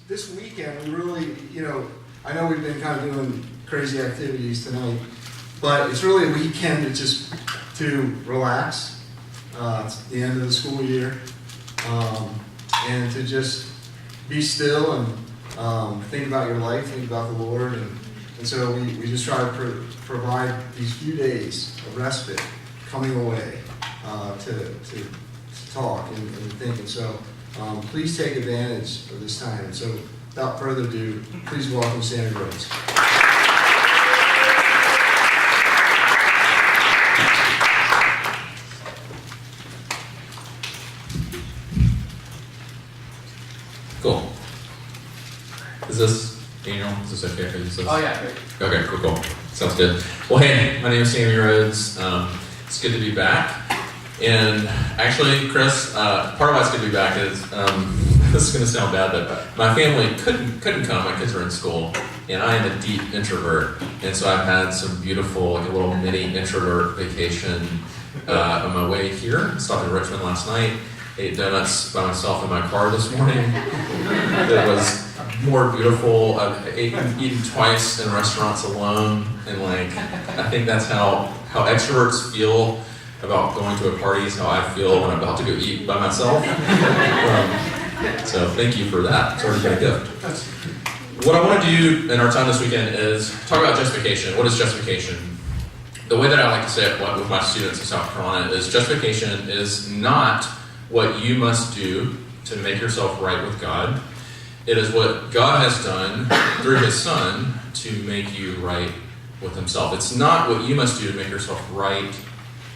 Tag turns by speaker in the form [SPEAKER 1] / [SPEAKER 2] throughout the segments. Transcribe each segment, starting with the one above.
[SPEAKER 1] This weekend, we really, I know we've been kind of doing crazy activities tonight, but it's really a weekend to relax. It's the end of the school year, and to just be still and think about your life, think about the Lord, and so we just try to provide these few days of respite coming away to talk and think. And so please take advantage of this time. And so without further ado, please welcome Sammy Rhodes.
[SPEAKER 2] Cool. Is this, Daniel, is this okay if I use this?
[SPEAKER 3] Oh yeah, great.
[SPEAKER 2] Okay, cool. Sounds good. Well, hey, my name is Sammy Rhodes. It's good to be back. And actually, Chris, part of why it's good to be back is, this is going to sound bad, but my family couldn't come. My kids are in school, and I am a deep introvert. And so I've had some beautiful, like a little mini introvert vacation on my way here. Stopped in Richmond last night. Ate donuts by myself in my car this morning. It was more beautiful. I've eaten twice in restaurants alone, and I think that's how extroverts feel about going to a party is how I feel when I'm about to go eat by myself. So thank you for that. It's already been a gift. What I want to do in our time this weekend is talk about justification. What is justification? The way that I like to say it with my students in South Carolina is justification is not what you must do to make yourself right with God. It is what God has done through His Son to make you right with Himself. It's not what you must do to make yourself right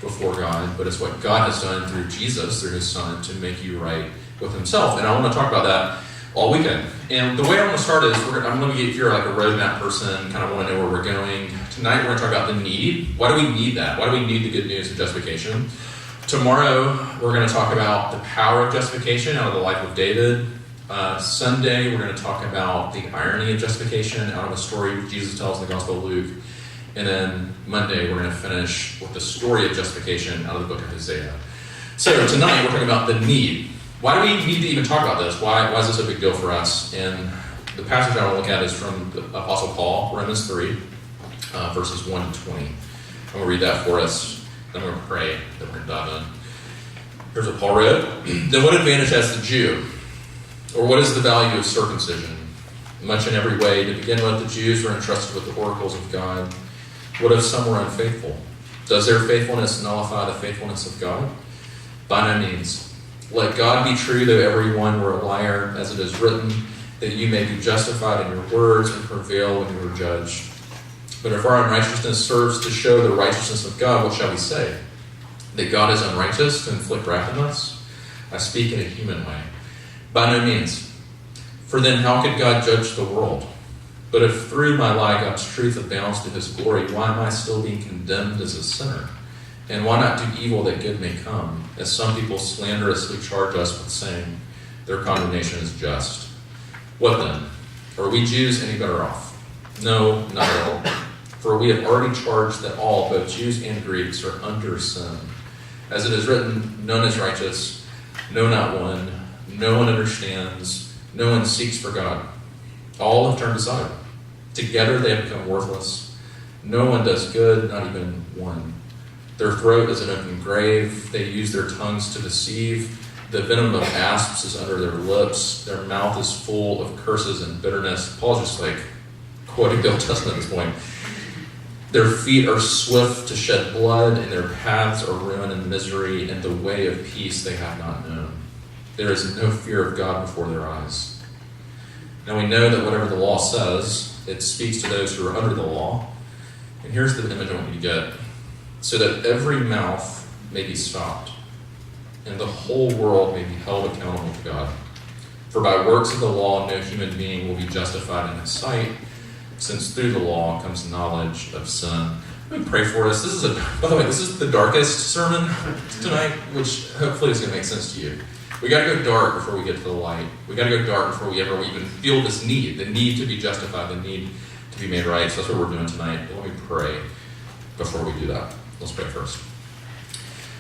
[SPEAKER 2] before God, but it's what God has done through Jesus, through His Son, to make you right with Himself. And I want to talk about that all weekend. And the way I want to start is, I'm going to get, if you're like a roadmap person, kind of want to know where we're going. Tonight we're going to talk about the need. Why do we need that? Why do we need the good news of justification? Tomorrow we're going to talk about the power of justification out of the life of David. Sunday we're going to talk about the irony of justification out of a story Jesus tells in the Gospel of Luke. And then Monday, we're going to finish with the story of justification out of the book of Isaiah. So tonight, we're talking about the need. Why do we need to even talk about this? Why is this a big deal for us? And the passage I want to look at is from the Apostle Paul, Romans 3, verses 1 to 20. I'm going to read that for us. Then I'm going to pray. Then we're going to dive in. Here's what Paul wrote. Then what advantage has the Jew? Or what is the value of circumcision? Much in every way. To begin with, the Jews were entrusted with the oracles of God. What if some were unfaithful? Does their faithfulness nullify the faithfulness of God? By no means. Let God be true, though every one were a liar, as it is written, that you may be justified in your words and prevail when you are judged. But if our unrighteousness serves to show the righteousness of God, what shall we say? That God is unrighteous to inflict wrath on us? I speak in a human way. By no means. For then how could God judge the world? But if through my lie God's truth abounds to His glory, why am I still being condemned as a sinner? And why not do evil that good may come, as some people slanderously charge us with saying, their condemnation is just? What then? Are we Jews any better off? No, not at all. For we have already charged that all, both Jews and Greeks, are under sin. As it is written, none is righteous, no, not one. No one understands, no one seeks for God. All have turned aside. Together they have become worthless. No one does good, not even one. Their throat is an open grave. They use their tongues to deceive. The venom of asps is under their lips. Their mouth is full of curses and bitterness. Paul's just quoting the Old Testament at this point. Their feet are swift to shed blood, and their paths are ruin and misery, and the way of peace they have not known. There is no fear of God before their eyes. Now we know that whatever the law says, it speaks to those who are under the law. And here's the image I want you to get. So that every mouth may be stopped, and the whole world may be held accountable to God. For by works of the law, no human being will be justified in His sight, since through the law comes knowledge of sin. Let me pray for us. By the way, this is the darkest sermon tonight, which hopefully is going to make sense to you. We got to go dark before we get to the light. We got to go dark before we ever even feel this need, the need to be justified, the need to be made right. So that's what we're doing tonight. But let me pray before we do that. Let's pray first.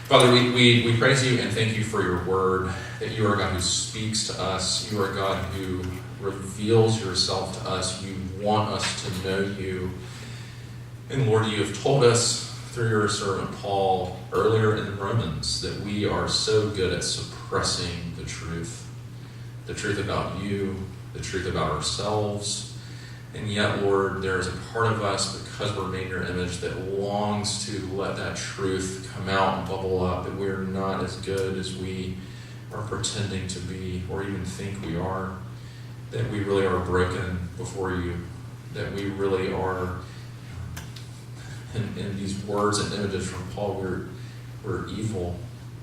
[SPEAKER 2] Father, we praise you and thank you for your word, that you are a God who speaks to us. You are a God who reveals yourself to us. You want us to know you. And Lord, you have told us through your servant Paul earlier in Romans that we are so good at suppressing the truth about you, the truth about ourselves. And yet, Lord, there is a part of us, because we're made in your image, that longs to let that truth come out and bubble up, that we're not as good as we are pretending to be or even think we are, that we really are broken before you, that we really are, in these words and images from Paul, we're evil,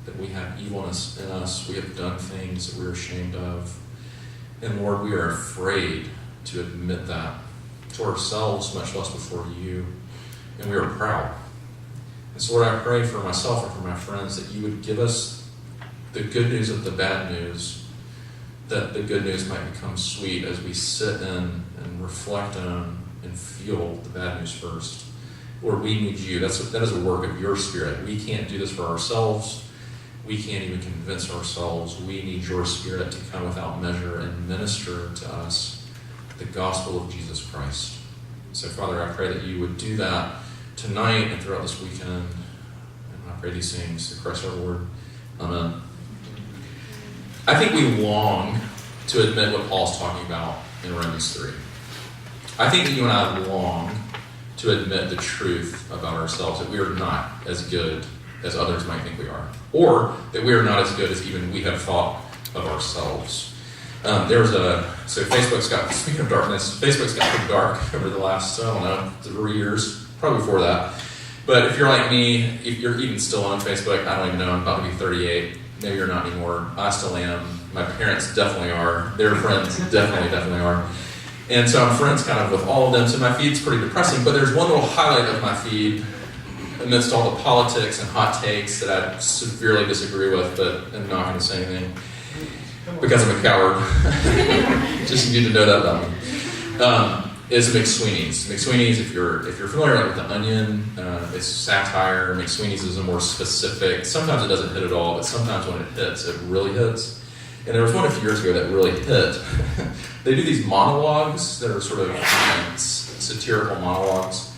[SPEAKER 2] that we have evilness in us, we have done things that we're ashamed of. And Lord, we are afraid to admit that to ourselves, much less before you. And we are proud. And so Lord, I pray for myself and for my friends that you would give us the good news of the bad news, that the good news might become sweet as we sit in and reflect on and feel the bad news first. Lord, we need you. That is a work of your Spirit. We can't do this for ourselves. We can't even convince ourselves. We need your Spirit to come without measure and minister to us the gospel of Jesus Christ. So, Father, I pray that you would do that tonight and throughout this weekend. And I pray these things in Christ our Lord. Amen. I think we long to admit what Paul's talking about in Romans 3. I think that you and I long to admit the truth about ourselves, that we are not as good as others might think we are, or that we are not as good as even we have thought of ourselves. So Facebook's got, speaking of darkness, Facebook's got pretty dark over the last, 3 years, probably before that. But if you're like me, if you're even still on Facebook, I don't even know, I'm about to be 38. Maybe you're not anymore. I still am. My parents definitely are. Their friends definitely are. And so I'm friends kind of with all of them, so my feed's pretty depressing. But there's one little highlight of my feed amidst all the politics and hot takes that I severely disagree with, but I'm not going to say anything because I'm a coward. Just need to know that about me. Is McSweeney's. McSweeney's, if you're familiar with The Onion, it's satire. McSweeney's is a more specific. Sometimes it doesn't hit at all, but sometimes when it hits, it really hits. And there was one a few years ago that really hit. They do these monologues that are sort of satirical monologues.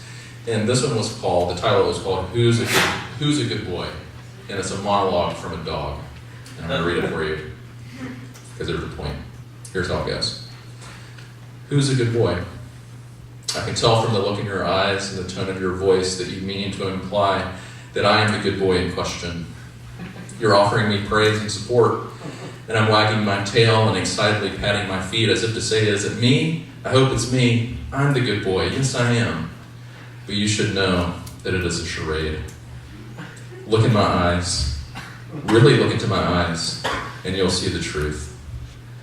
[SPEAKER 2] And this one was called, the title was called Who's a Good Boy? And it's a monologue from a dog. And I'm going to read it for you, because there's a point. Here's how it goes. Who's a good boy? I can tell from the look in your eyes and the tone of your voice that you mean to imply that I am the good boy in question. You're offering me praise and support, and I'm wagging my tail and excitedly patting my feet as if to say, is it me? I hope it's me. I'm the good boy. Yes, I am. But you should know that it is a charade. Look in my eyes. Really look into my eyes, and you'll see the truth.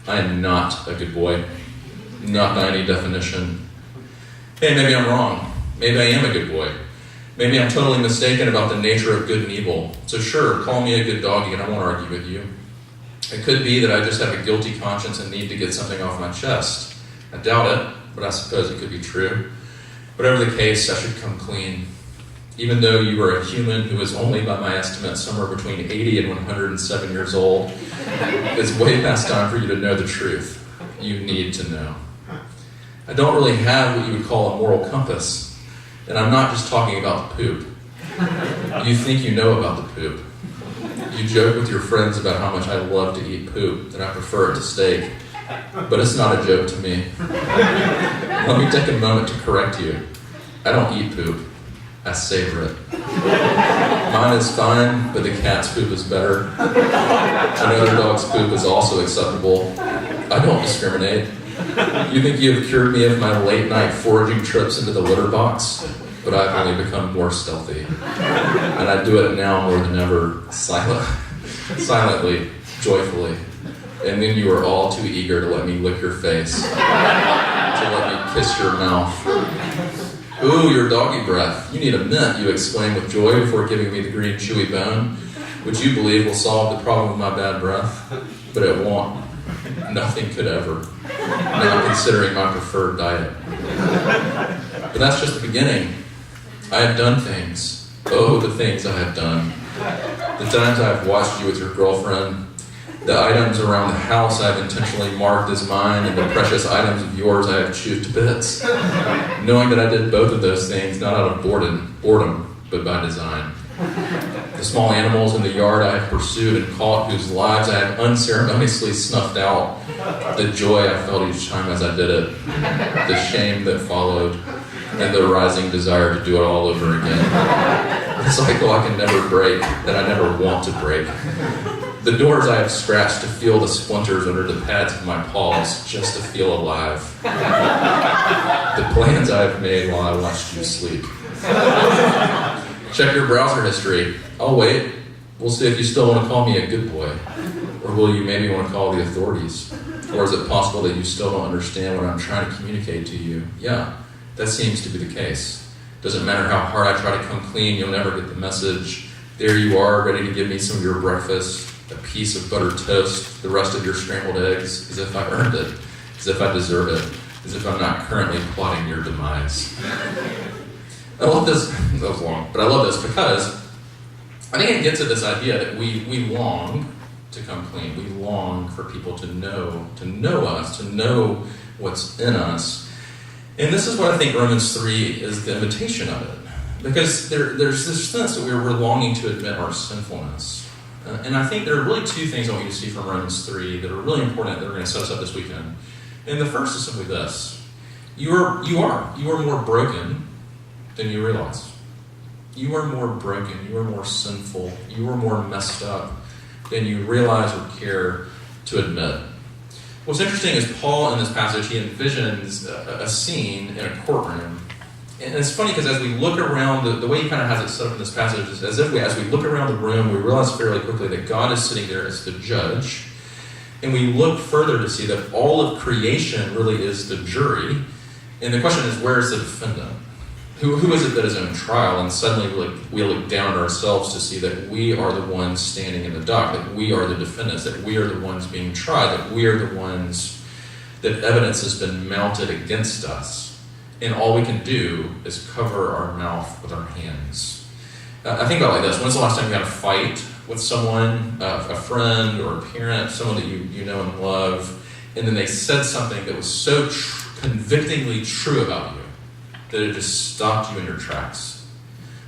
[SPEAKER 2] I am not a good boy. Not by any definition. Hey, maybe I'm wrong. Maybe I am a good boy. Maybe I'm totally mistaken about the nature of good and evil. So sure, call me a good doggy and I won't argue with you. It could be that I just have a guilty conscience and need to get something off my chest. I doubt it, but I suppose it could be true. Whatever the case, I should come clean. Even though you are a human who is only, by my estimate, somewhere between 80 and 107 years old, it's way past time for you to know the truth. You need to know. I don't really have what you would call a moral compass, and I'm not just talking about the poop. You think you know about the poop. You joke with your friends about how much I love to eat poop, that I prefer it to steak, but it's not a joke to me. Let me take a moment to correct you. I don't eat poop. I savor it. Mine is fine, but the cat's poop is better. Another dog's poop is also acceptable. I don't discriminate. You think you have cured me of my late-night foraging trips into the litter box, but I've only become more stealthy. And I do it now more than ever, silently, joyfully. And then you are all too eager to let me lick your face, to let me kiss your mouth. Ooh, your doggy breath. You need a mint, you exclaim with joy before giving me the green chewy bone, which you believe will solve the problem of my bad breath. But it won't. Nothing could ever. Not considering my preferred diet. But that's just the beginning. I have done things. Oh, the things I have done. The times I've watched you with your girlfriend, the items around the house I've intentionally marked as mine, and the precious items of yours I have chewed to bits, knowing that I did both of those things not out of boredom, but by design. The small animals in the yard I have pursued and caught, whose lives I have unceremoniously snuffed out, the joy I felt each time as I did it, the shame that followed, and the rising desire to do it all over again. The cycle I can never break, that I never want to break. The doors I have scratched to feel the splinters under the pads of my paws, just to feel alive. The plans I have made while I watched you sleep. Check your browser history. I'll wait. We'll see if you still want to call me a good boy. Or will you maybe want to call the authorities? Or is it possible that you still don't understand what I'm trying to communicate to you? Yeah, that seems to be the case. Doesn't matter how hard I try to come clean, you'll never get the message. There you are, ready to give me some of your breakfast, a piece of buttered toast, the rest of your scrambled eggs, as if I earned it, as if I deserve it, as if I'm not currently plotting your demise. I love this, that was long, but I love this because I think it gets at this idea that we long to come clean. We long for people to know us, to know what's in us. And this is what I think Romans 3 is the invitation of it. Because there's this sense that we're longing to admit our sinfulness. And I think there are really two things I want you to see from Romans 3 that are really important that are going to set us up this weekend. And the first is simply this. You are more broken than you realize. You are more broken, you are more sinful, you are more messed up than you realize or care to admit. What's interesting is Paul in this passage, he envisions a scene in a courtroom. And it's funny because as we look around, the way he kind of has it set up in this passage is as we look around the room, we realize fairly quickly that God is sitting there as the judge. And we look further to see that all of creation really is the jury. And the question is, where is the defendant? Who is it that is in trial? And suddenly we look down at ourselves to see that we are the ones standing in the dock, that we are the defendants, that we are the ones being tried, that we are the ones that evidence has been mounted against us. And all we can do is cover our mouth with our hands. I think about it like this. When's the last time you had a fight with someone, a friend or a parent, someone that you know and love, and then they said something that was so convictingly true about you that it just stopped you in your tracks?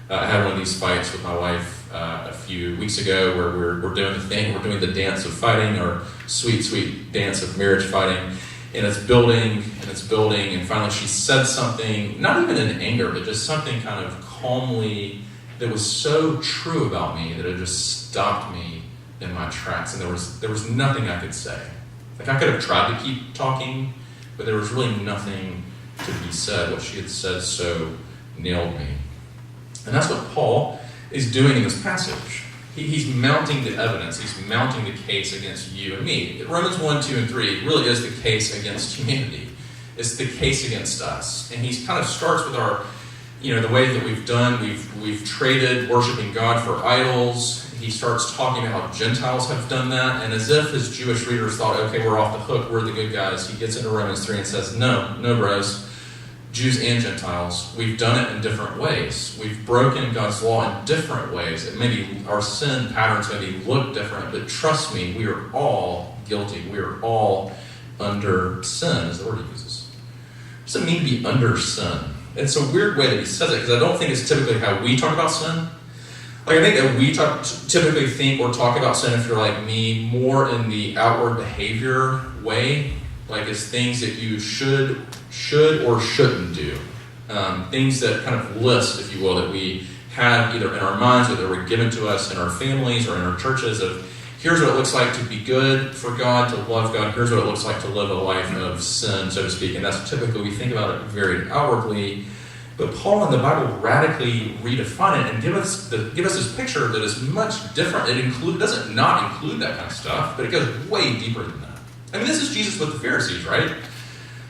[SPEAKER 2] I had one of these fights with my wife a few weeks ago where we're doing the thing, we're doing the dance of fighting, or sweet, sweet dance of marriage fighting, and it's building, and finally she said something, not even in anger, but just something kind of calmly that was so true about me that it just stopped me in my tracks, and there was nothing I could say. Like, I could have tried to keep talking, but there was really nothing to be said. What she had said so nailed me. And that's what Paul is doing in this passage. He's mounting the evidence. He's mounting the case against you and me. Romans 1, 2, and 3 really is the case against humanity. It's the case against us. And he kind of starts with our, the way that we've traded worshiping God for idols. He starts talking about how Gentiles have done that, and as if his Jewish readers thought, okay, we're off the hook, we're the good guys, he gets into Romans 3 and says, no bros, Jews and Gentiles, we've done it in different ways. We've broken God's law in different ways. Maybe our sin patterns maybe look different, but trust me, we are all guilty. We are all under sin, is the word he uses. What does it mean to be under sin? It's a weird way that he says it, because I don't think it's typically how we talk about sin. Like, I think that we typically think or talk about sin, if you're like me, more in the outward behavior way, like as things that you should or shouldn't do. Things that kind of list, if you will, that we have either in our minds or that were given to us in our families or in our churches of, here's what it looks like to be good for God, to love God, here's what it looks like to live a life of sin, so to speak. And that's typically, we think about it very outwardly. But Paul in the Bible radically redefine it and give us this picture that is much different. It doesn't not include that kind of stuff, but it goes way deeper than that. I mean, this is Jesus with the Pharisees, right?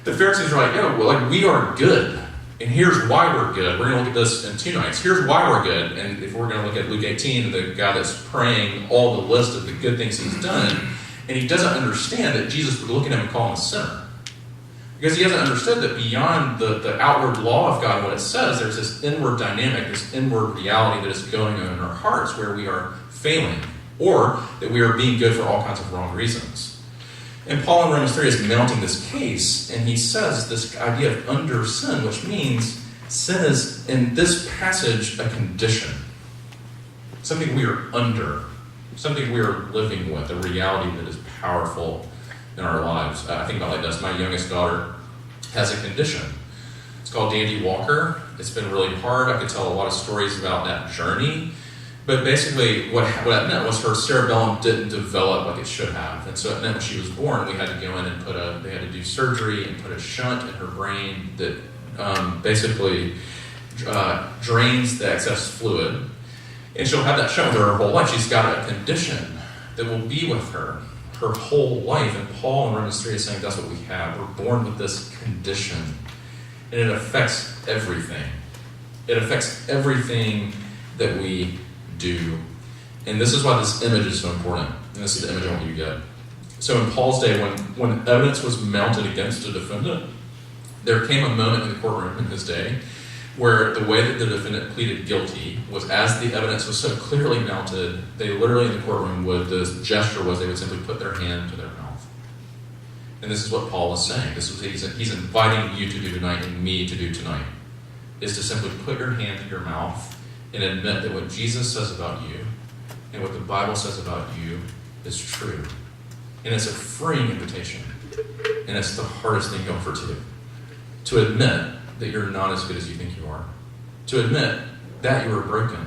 [SPEAKER 2] The Pharisees are like, we are good, and here's why we're good. We're going to look at this in 2 nights. Here's why we're good, and if we're going to look at Luke 18, the guy that's praying all the list of the good things he's done, and he doesn't understand that Jesus would look at him and call him a sinner. Because he hasn't understood that beyond the outward law of God, what it says, there's this inward dynamic, this inward reality that is going on in our hearts where we are failing, or that we are being good for all kinds of wrong reasons. And Paul in Romans 3 is mounting this case, and he says this idea of under sin, which means sin is, in this passage, a condition. Something we are under, something we are living with, a reality that is powerful in our lives. I think about it like this. My youngest daughter has a condition. It's called Dandy Walker. It's been really hard. I could tell a lot of stories about that journey. But basically, what that meant was her cerebellum didn't develop like it should have. And so it meant when she was born, we had to go in and they had to do surgery and put a shunt in her brain that basically drains the excess fluid. And she'll have that shunt with her whole life. She's got a condition that will be with her whole life. And Paul in Romans 3 is saying that's what we have. We're born with this condition. And it affects everything. It affects everything that we do. And this is why this image is so important. And this is the image I want you to get. So in Paul's day, when evidence was mounted against a defendant, there came a moment in the courtroom in his day where the way that the defendant pleaded guilty was, as the evidence was so clearly mounted, they literally in the courtroom the gesture was they would simply put their hand to their mouth. And this is what Paul is saying. He's inviting you to do tonight and me to do tonight, is to simply put your hand to your mouth and admit that what Jesus says about you and what the Bible says about you is true. And it's a freeing invitation. And it's the hardest thing you'll ever do. To admit that you're not as good as you think you are. To admit that you were broken.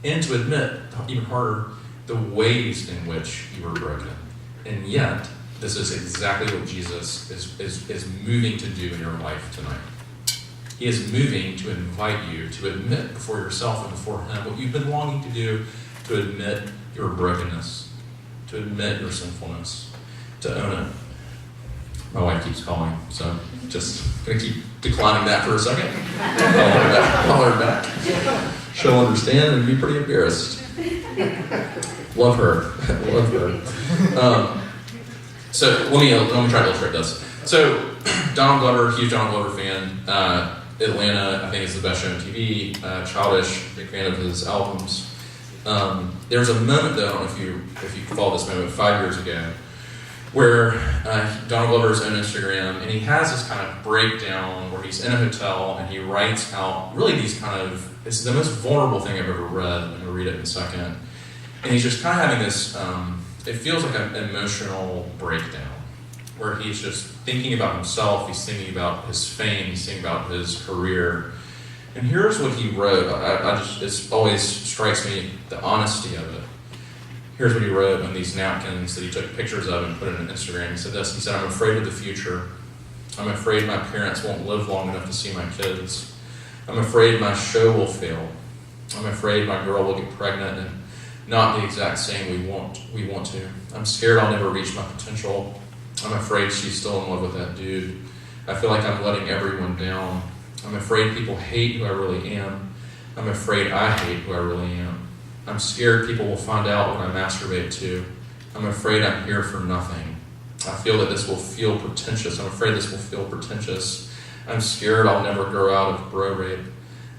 [SPEAKER 2] And to admit, even harder, the ways in which you were broken. And yet, this is exactly what Jesus is moving to do in your life tonight. He is moving to invite you to admit before yourself and before Him what you've been longing to do, to admit your brokenness, to admit your sinfulness, to own it. My wife keeps calling, so just going to keep declining that for a second. Call her back. She'll understand and be pretty embarrassed. Love her. Love her. So let me try to illustrate this. So Donald Glover, huge Donald Glover fan. Atlanta, I think, is the best show on TV. Childish, big fan of his albums. There's a moment, though, I don't know if you follow this moment, 5 years ago, where Donald Glover's on Instagram, and he has this kind of breakdown where he's in a hotel and he writes out really these kind of, it's the most vulnerable thing I've ever read. I'm going to read it in a second. And he's just kind of having this, it feels like an emotional breakdown where he's just thinking about himself, he's thinking about his fame, he's thinking about his career. And here's what he wrote. It always strikes me, the honesty of it. Here's what he wrote on these napkins that he took pictures of and put it on Instagram. He said this, he said, "I'm afraid of the future. I'm afraid my parents won't live long enough to see my kids. I'm afraid my show will fail. I'm afraid my girl will get pregnant and not the exact same we want to. I'm scared I'll never reach my potential. I'm afraid she's still in love with that dude. I feel like I'm letting everyone down. I'm afraid people hate who I really am. I'm afraid I hate who I really am. I'm scared people will find out what I masturbate to. I'm afraid I'm here for nothing. I feel that this will feel pretentious. I'm afraid this will feel pretentious. I'm scared I'll never grow out of bro rape.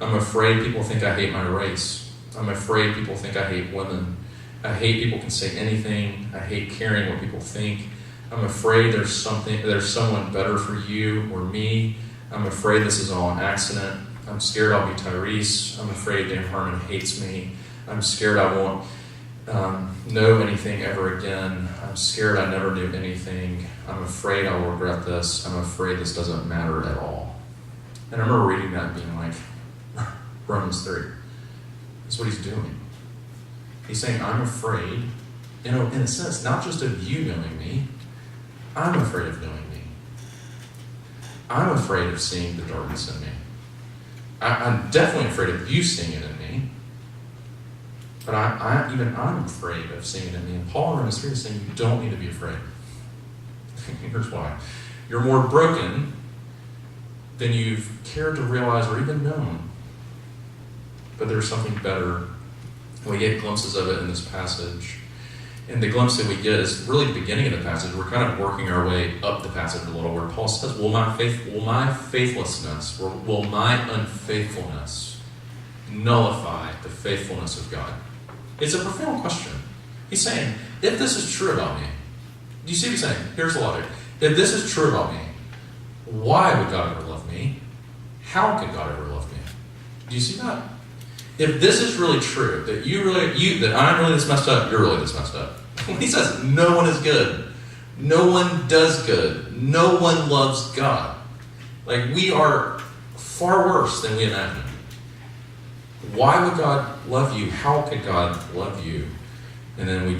[SPEAKER 2] I'm afraid people think I hate my race. I'm afraid people think I hate women. I hate people can say anything. I hate caring what people think. I'm afraid there's someone better for you or me. I'm afraid this is all an accident. I'm scared I'll be Tyrese. I'm afraid Dan Harmon hates me. I'm scared I won't know anything ever again. I'm scared I never knew anything. I'm afraid I'll regret this. I'm afraid this doesn't matter at all." And I remember reading that and being like, Romans 3. That's what he's doing. He's saying, I'm afraid, in a sense, not just of you knowing me, I'm afraid of knowing me. I'm afraid of seeing the darkness in me. I'm definitely afraid of you seeing it in me. But I'm afraid of seeing it in me. And Paul in Romans 3 is saying you don't need to be afraid. Here's why. You're more broken than you've cared to realize or even known. But there's something better. We get glimpses of it in this passage. And the glimpse that we get is really the beginning of the passage. We're kind of working our way up the passage a little, where Paul says, will my faithlessness, or will my unfaithfulness nullify the faithfulness of God? It's a profound question. He's saying, if this is true about me, do you see what he's saying? Here's the logic. If this is true about me, why would God ever love me? How could God ever love me? Do you see that? If this is really true, that I'm really this messed up, you're really this messed up. When he says no one is good, no one does good, no one loves God. Like, we are far worse than we imagine. Why would God love you? How could God love you? And then we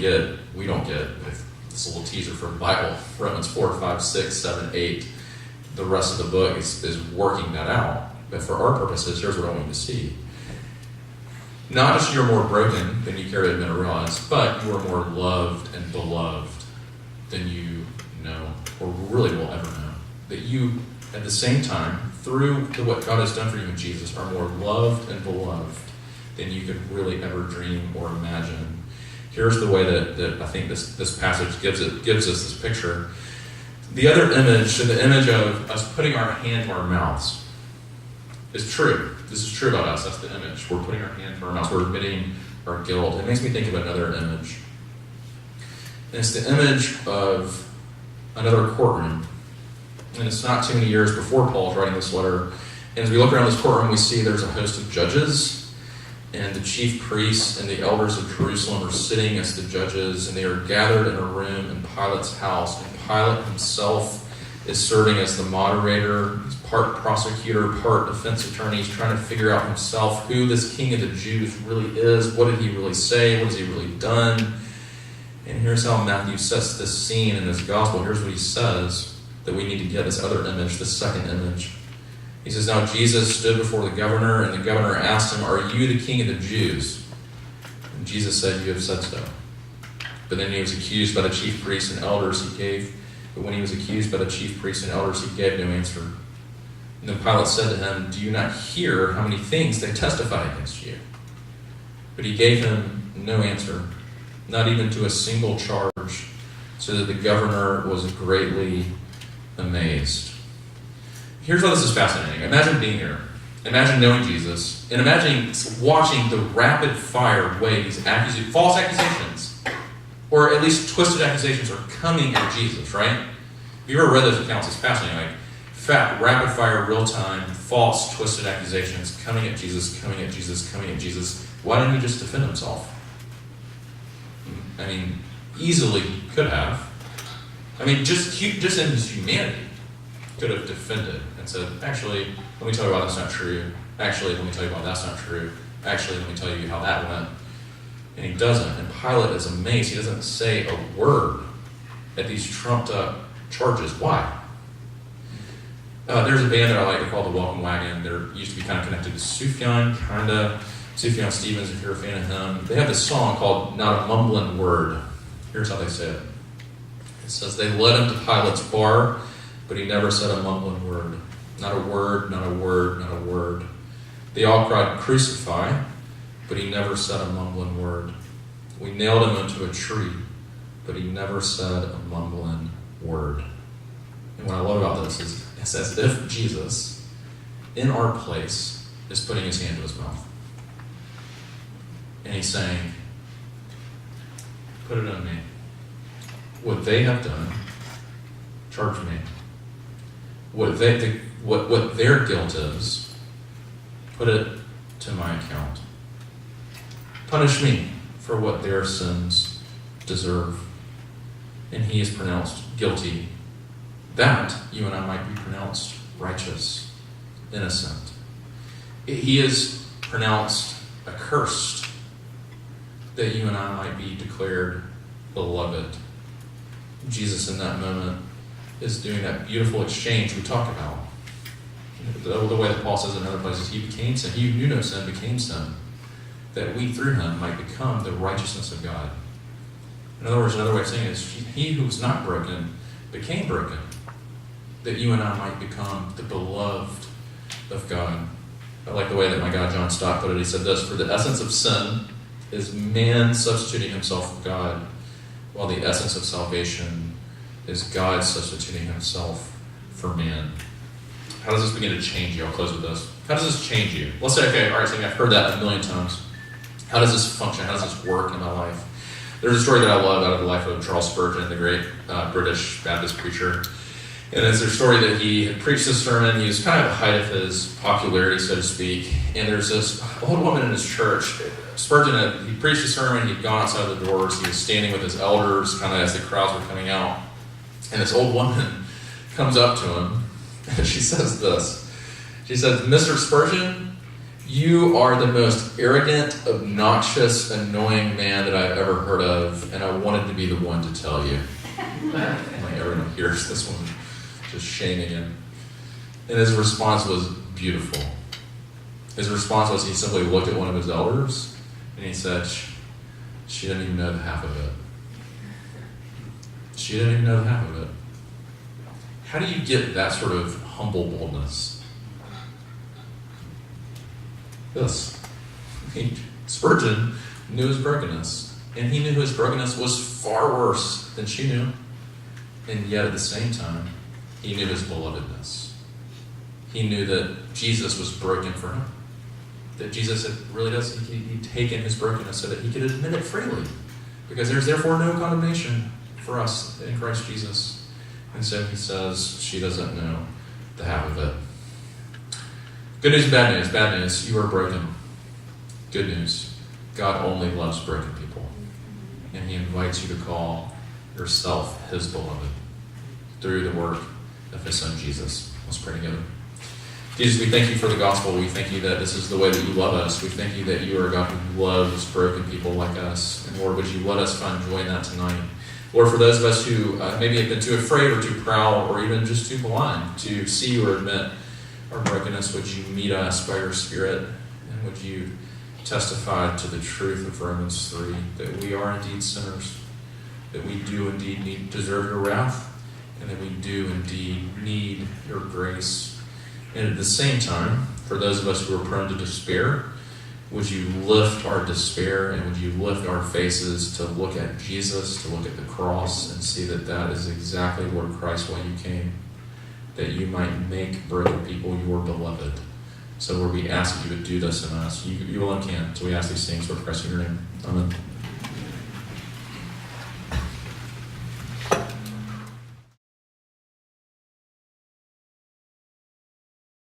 [SPEAKER 2] don't get, with this little teaser from the Bible, Romans 4, 5, 6, 7, 8. The rest of the book is working that out. But for our purposes, here's what I want you to see. Not just you're more broken than you care to admit or realize, but you are more loved and beloved than you know, or really will ever know. That you, at the same time, through what God has done for you in Jesus, are more loved and beloved than you could really ever dream or imagine. Here's the way that I think this passage gives us this picture. The other image, the image of us putting our hand to our mouths, is true. This is true about us. That's the image. We're putting our hand to our mouths. We're admitting our guilt. It makes me think of another image. And it's the image of another courtroom. And it's not too many years before Paul's writing this letter. And as we look around this courtroom, we see there's a host of judges. And the chief priests and the elders of Jerusalem are sitting as the judges. And they are gathered in a room in Pilate's house. And Pilate himself is serving as the moderator. He's part prosecutor, part defense attorney. He's trying to figure out himself who this king of the Jews really is. What did he really say? What has he really done? And here's how Matthew sets this scene in this gospel. Here's what he says that we need to get, this other image, this second image. He says, now Jesus stood before the governor, and the governor asked him, are you the king of the Jews? And Jesus said, you have said so. But then he was accused by the chief priests and elders. But when he was accused by the chief priests and elders, he gave no answer. And then Pilate said to him, do you not hear how many things they testify against you? But he gave him no answer, not even to a single charge, so that the governor was greatly amazed. Here's why this is fascinating. Imagine being here. Imagine knowing Jesus. And imagine watching the rapid fire way these false accusations, or at least twisted accusations, are coming at Jesus, right? Have you ever read those accounts? It's fascinating. Like, rapid fire, real time, false, twisted accusations coming at Jesus, coming at Jesus, coming at Jesus. Why didn't he just defend himself? I mean, easily could have. I mean, just in his humanity, could have defended and said, actually, let me tell you why that's not true. Actually, let me tell you why that's not true. Actually, let me tell you how that went. And he doesn't. And Pilate is amazed. He doesn't say a word at these trumped up charges. Why? There's a band that I like. They're called the Welcome Wagon. They used to be kind of connected to Sufjan, Sufjan Stevens, if you're a fan of him. They have this song called Not a Mumbling Word. Here's how they say it. It says, they led him to Pilate's bar, but he never said a mumbling word. Not a word, not a word, not a word. They all cried, crucify, but he never said a mumbling word. We nailed him into a tree, but he never said a mumbling word. And what I love about this is it's as if Jesus, in our place, is putting his hand to his mouth. And he's saying, put it on me. What they have done, charge me. What their guilt is, put it to my account. Punish me for what their sins deserve. And he is pronounced guilty, that you and I might be pronounced righteous, innocent. He is pronounced accursed, that you and I might be declared beloved. Jesus in that moment is doing that beautiful exchange we talk about. The way that Paul says in other places, he became sin. He who knew no sin became sin, that we through him might become the righteousness of God. In other words, another way of saying it is, he who was not broken became broken, that you and I might become the beloved of God. I like the way that my guy John Stott put it. He said this, for the essence of sin is man substituting himself for God, while the essence of salvation is God substituting himself for man. How does this begin to change you? I'll close with this. How does this change you? Let's say, okay, all right, Sammy, I've heard that a million times. How does this function? How does this work in my life? There's a story that I love out of the life of Charles Spurgeon, the great British Baptist preacher. And it's a story that he had preached this sermon. He was kind of at the height of his popularity, so to speak. And there's this old woman in his church. Spurgeon, he preached a sermon. He'd gone outside the doors. He was standing with his elders, kind of as the crowds were coming out. And this old woman comes up to him, and she says this. She says, "Mr. Spurgeon, you are the most arrogant, obnoxious, annoying man that I've ever heard of, and I wanted to be the one to tell you." Like everyone hears this one just shaming him. And his response was beautiful. His response was he simply looked at one of his elders and he said, "She didn't even know the half of it. She didn't even know the half of it." How do you get that sort of humble boldness? This. Spurgeon knew his brokenness, and he knew his brokenness was far worse than she knew, and yet at the same time, he knew his belovedness. He knew that Jesus was broken for him, that Jesus had he'd taken his brokenness so that he could admit it freely, because there's therefore no condemnation for us in Christ Jesus. And so he says, she doesn't know the half of it. Good news, bad news. Bad news, you are broken. Good news, God only loves broken people. And he invites you to call yourself his beloved through the work of his son Jesus. Let's pray together. Jesus, we thank you for the gospel. We thank you that this is the way that you love us. We thank you that you are a God who loves broken people like us. And Lord, would you let us find joy in that tonight? Lord, for those of us who maybe have been too afraid or too proud or even just too blind to see or admit our brokenness, would you meet us by your Spirit? And would you testify to the truth of Romans 3, that we are indeed sinners, that we do indeed deserve your wrath, and that we do indeed need your grace. And at the same time, for those of us who are prone to despair, would you lift our despair and would you lift our faces to look at Jesus, to look at the cross and see that that is exactly, Lord Christ, why you came, that you might make broken people your beloved. So Lord, we ask that you would do this in us. You alone can. So we ask these things, Lord Christ, in your name. Amen.